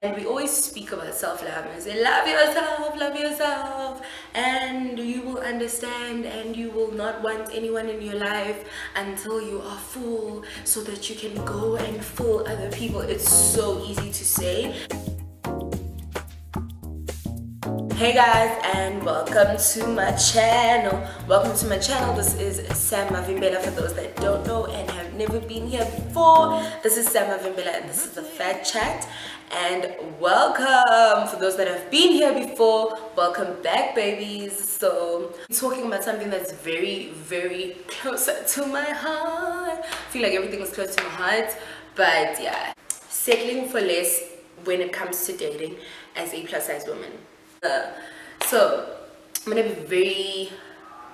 And we always speak about self-love and say, love yourself, and you will understand and you will not want anyone in your life until you are full so that you can go and fill other people. It's so easy to say. Hey guys, and welcome to my channel. This is Sam Mavimbela, for those that don't know and have never been here before. This is Sam Mavimbela and this is the Fat Chat. And welcome for those that have been here before. Welcome back, babies. So I'm talking about something that's very, very close to my heart. I feel like everything is close to my heart, but yeah, settling for less when it comes to dating as a plus size woman. So I'm gonna be very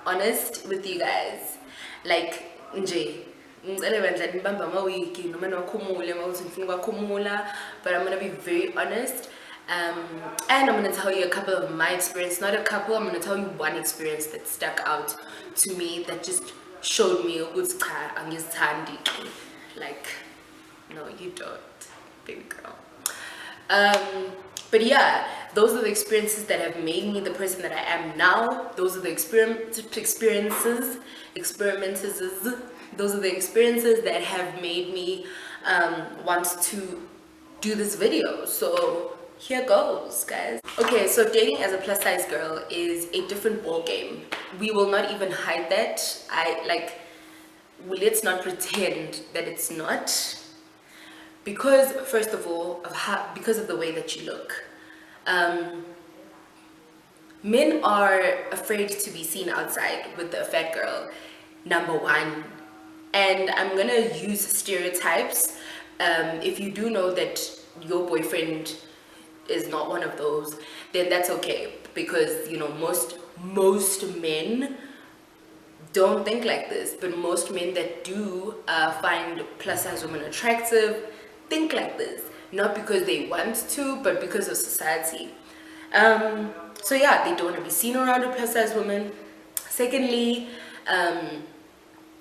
honest with you guys. Like nje ngicela bandla nibamba amawiki noma niwakhumule mawuthi ngifuna ukwakhumula, but I'm gonna be very honest, and I'm gonna tell you a couple of my experience. Not a couple, I'm gonna tell you one experience that stuck out to me, that just showed me ukuthi cha angizithandi. Like, no, you don't, baby girl. But yeah, those are the experiences that have made me the person that I am now. Those are the experiences. Those are the experiences that have made me want to do this video. So here goes, guys. Okay, so dating as a plus size girl is a different ball game. We will not even hide that. Let's not pretend that it's not. Because first of all, because of the way that you look. Men are afraid to be seen outside with the fat girl, number one. And I'm gonna use stereotypes. If you do know that your boyfriend is not one of those, then that's okay, because you know most men don't think like this, but most men that do find plus size women attractive think like this, not because they want to, but because of society. So yeah, they don't want to be seen around a plus size woman. Secondly,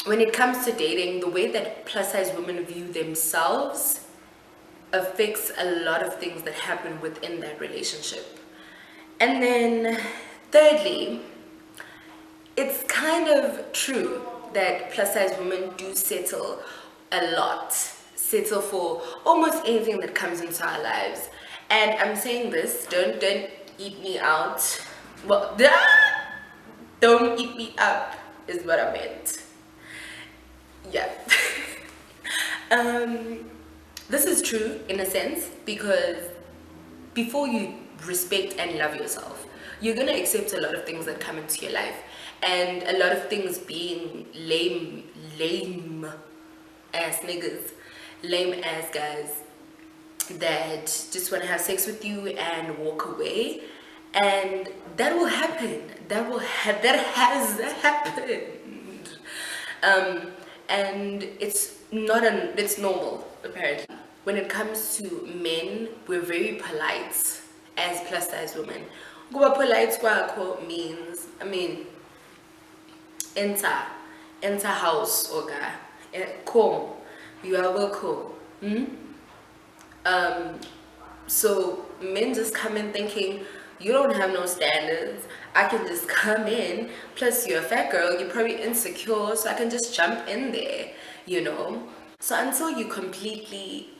when it comes to dating, the way that plus size women view themselves affects a lot of things that happen within that relationship. And then thirdly, it's kind of true that plus size women do settle a lot, settle for almost anything that comes into our lives. And I'm saying this, don't eat me out. Well, don't eat me up is what I meant. Yeah. This is true in a sense, because before you respect and love yourself, you're gonna accept a lot of things that come into your life, and a lot of things being lame ass niggas, lame ass guys that just want to have sex with you and walk away. And that will happen. That has happened. And it's normal, apparently. When it comes to men, we're very polite as plus size women. Kuba polite kwakho means, enter house, oga. Come, you are welcome. So men just come in thinking, you don't have no standards, I can just come in, plus you're a fat girl, you're probably insecure, so I can just jump in there, you know. So until you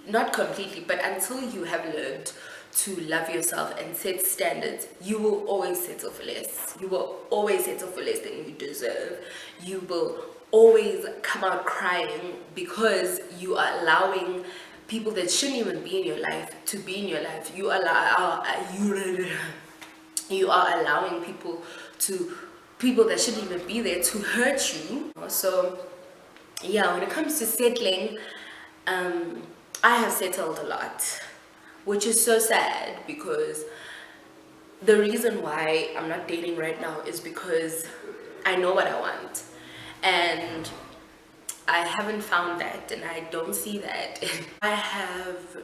not completely, but until you have learned to love yourself and set standards, you will always settle for less. You will always settle for less than you deserve. You will always come out crying because you are allowing people that shouldn't even be in your life to be in your life. You are allowing people that shouldn't even be there to hurt you. So yeah, when it comes to settling, I have settled a lot, which is so sad, because the reason why I'm not dating right now is because I know what I want, and I haven't found that, and I don't see that. I have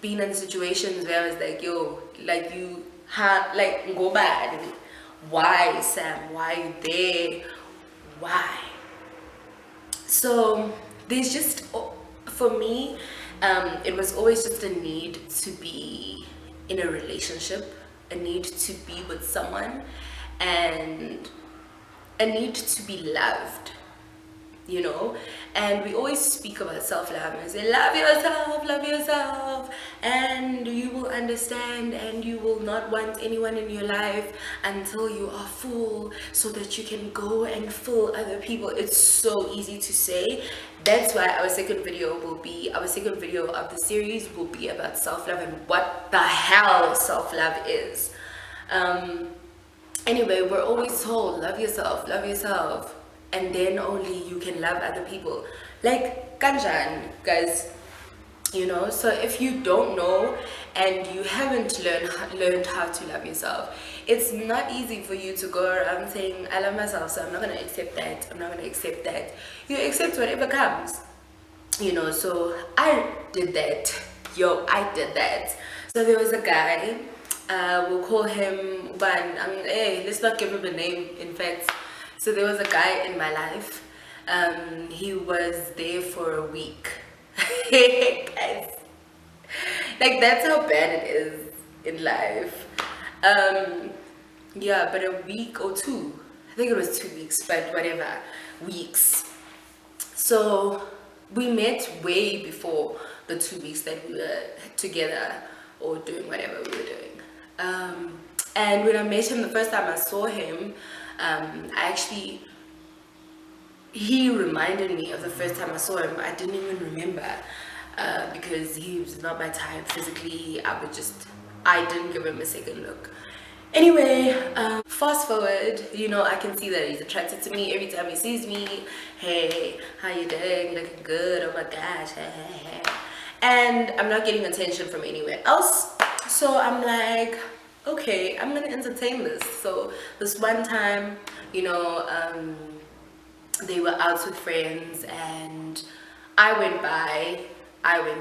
been in situations where I was like, yo, like you have, like, go bad. Why, Sam? Why are you there? Why? So there's just, for me, it was always just a need to be in a relationship, a need to be with someone, and a need to be loved, you know. And we always speak about self-love and say love yourself, and you will understand, and you will not want anyone in your life until you are full, so that you can go and fill other people. It's so easy to say. That's why our second video of the series will be about self-love and what the hell self-love is. Anyway, we're always told love yourself, and then only you can love other people. Like kanjan, guys, you know. So if you don't know and you haven't learned how to love yourself, it's not easy for you to go around saying I love myself, so I'm not gonna accept that, I'm not gonna accept that. You accept whatever comes, you know. So I did that. I did that. So there was a guy, we'll call him Ban. I mean, hey, let's not give him a name, in fact. So there was a guy in my life. He was there for a week. Guys, like, that's how bad it is in life. Yeah, but a week or two. I think it was 2 weeks, but whatever. Weeks. So we met way before the 2 weeks that we were together or doing whatever we were doing. And when I met him the first time I saw him, he reminded me of the first time I saw him. I didn't even remember, because he was not my type physically. I didn't give him a second look. Anyway, fast forward, you know, I can see that he's attracted to me every time he sees me. Hey, how you doing? Looking good. Oh my gosh. Hey. And I'm not getting attention from anywhere else. So I'm like, okay, I'm gonna entertain this. So this one time, you know, they were out with friends, and I went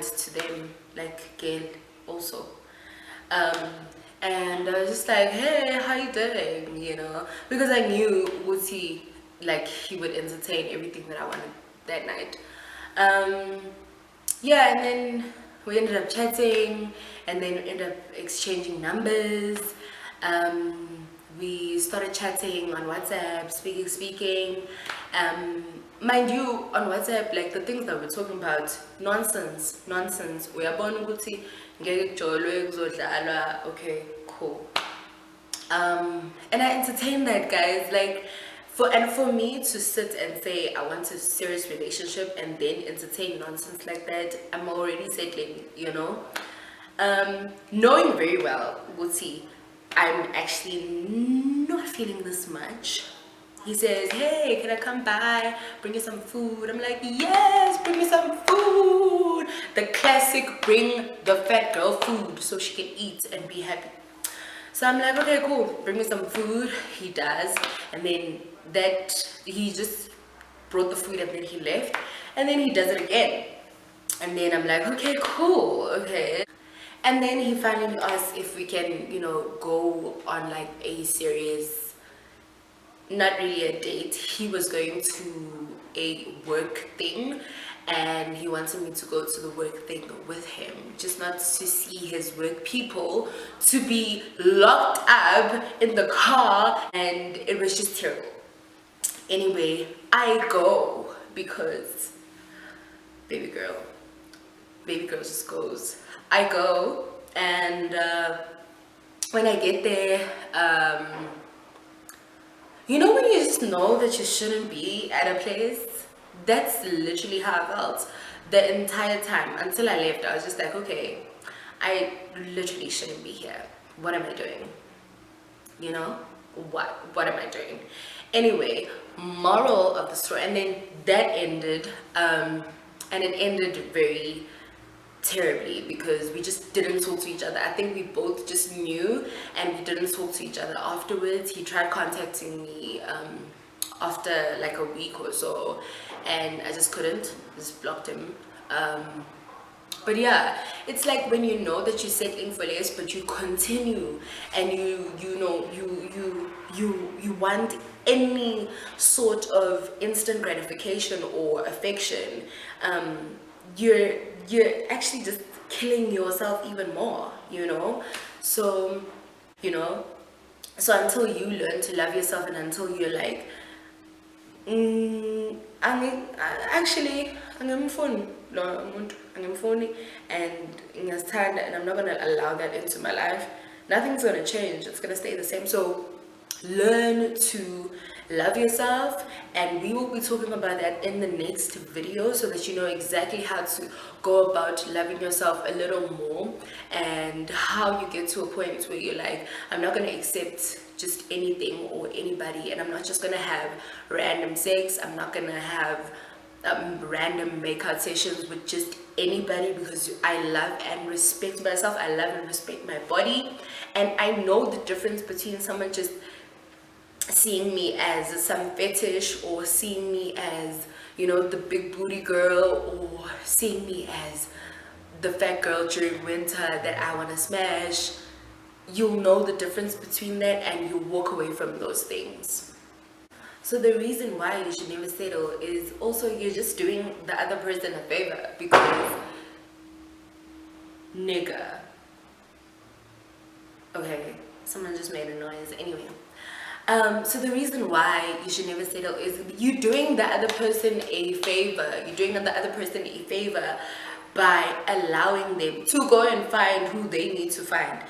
to them, like, Gail also. And I was just like, hey, how you doing, you know, because I knew he would entertain everything that I wanted that night. Yeah, and then we ended up chatting, and then we ended up exchanging numbers. We started chatting on WhatsApp, speaking. Mind you, on WhatsApp, like, the things that we're talking about, nonsense. Uyabona ukuthi ngeke kujolwe kuzodlalwa. Okay, cool. And I entertain that, guys. Like, for me to sit and say I want a serious relationship and then entertain nonsense like that, I'm already settling, you know. Knowing very well, Guti, I'm actually not feeling this much. He says, hey, can I come by, bring you some food? I'm like, yes, bring me some food. The classic, bring the fat girl food so she can eat and be happy. So I'm like, okay, cool, bring me some food. He does. And then he just brought the food, and then he left. And then he does it again. And then I'm like, okay, cool, okay. And then he finally asked if we can, you know, go on like a serious, not really a date. He was going to a work thing, and he wanted me to go to the work thing with him, just not to see his work people, to be locked up in the car, and it was just terrible. Anyway, I go because baby girl just goes. I go, and when I get there, you know when you just know that you shouldn't be at a place? That's literally how I felt the entire time until I left. I was just like, okay, I literally shouldn't be here. What am I doing? You know, what am I doing? Anyway, moral of the story. And then that ended, and it ended very terribly because we just didn't talk to each other. I think we both just knew, and we didn't talk to each other afterwards. He tried contacting me after like a week or so, and I just couldn't, just blocked him. But yeah, it's like when you know that you're settling for less, but you continue, and you want any sort of instant gratification or affection. You're actually just killing yourself even more, you know. So, you know, so until you learn to love yourself, and until you're like, actually angimfuni lo muntu angimfuni, and ngiyazithanda, and I'm not going to allow that into my life, nothing's going to change. It's going to stay the same. So learn to love yourself, and we will be talking about that in the next video, so that you know exactly how to go about loving yourself a little more, and how you get to a point where you're like, I'm not going to accept just anything or anybody, and I'm not just going to have random sex, I'm not going to have random makeout sessions with just anybody, because I love and respect myself, I love and respect my body, and I know the difference between someone just seeing me as some fetish, or seeing me as, you know, the big booty girl, or seeing me as the fat girl during winter that I want to smash. You'll know the difference between that, and you'll walk away from those things. So the reason why you should never settle is also, you're just doing the other person a favor, because nigga, okay, someone just made a noise. Anyway, so the reason why you should never settle is you're doing the other person a favor. You're doing the other person a favor by allowing them to go and find who they need to find.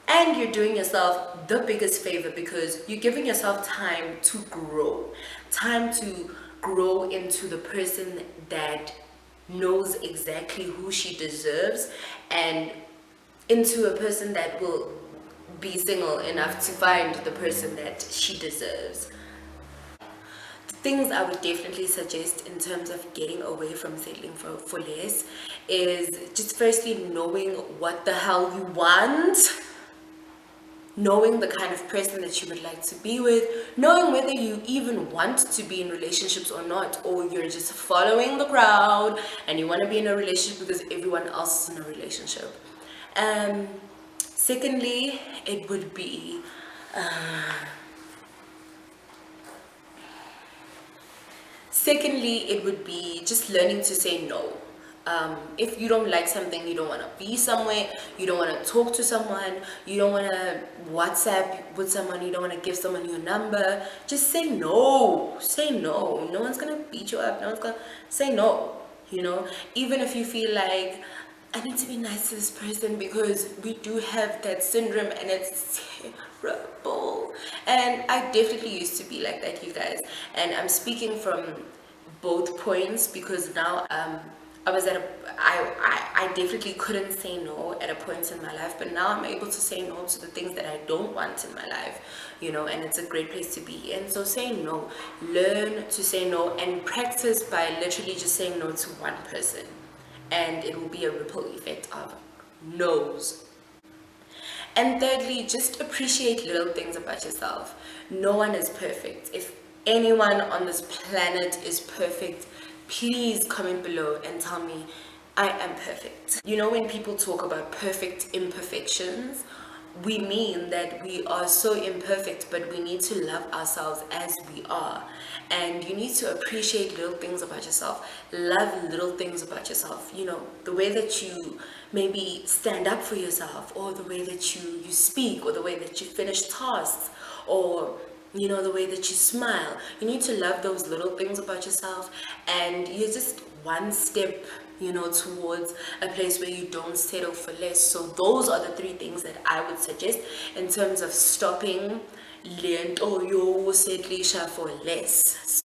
And you're doing yourself the biggest favor, because you're giving yourself time to grow. Time to grow into the person that knows exactly who she deserves, and into a person that will be single enough to find the person that she deserves. The things I would definitely suggest in terms of getting away from settling for less is just firstly knowing what the hell you want, knowing the kind of person that you would like to be with, knowing whether you even want to be in relationships or not, or you're just following the crowd and you want to be in a relationship because everyone else is in a relationship. Secondly, it would be just learning to say no. If you don't like something, you don't want to be somewhere, you don't want to talk to someone, you don't want to WhatsApp with someone, you don't want to give someone your number, just say no. Say no. No one's gonna beat you up. No one's gonna say no. You know, even if you feel like, I need to be nice to this person, because we do have that syndrome, and it's terrible. And I definitely used to be like that, you guys. And I'm speaking from both points, because now I was at I definitely couldn't say no at a point in my life, but now I'm able to say no to the things that I don't want in my life, you know, and it's a great place to be in. So say no, learn to say no, and practice by literally just saying no to one person, and it will be a ripple effect of no's. And thirdly, just appreciate little things about yourself. No one is perfect. If anyone on this planet is perfect, please comment below and tell me I am perfect. You know, when people talk about perfect imperfections, we mean that we are so imperfect, but we need to love ourselves as we are. And you need to appreciate little things about yourself, love little things about yourself. You know, the way that you maybe stand up for yourself, or the way that you speak, or the way that you finish tasks, or you know, the way that you smile. You need to love those little things about yourself, and you're just one step, you know, towards a place where you don't settle for less. So those are the three things that I would suggest in terms of stopping lento yo settlisha for less.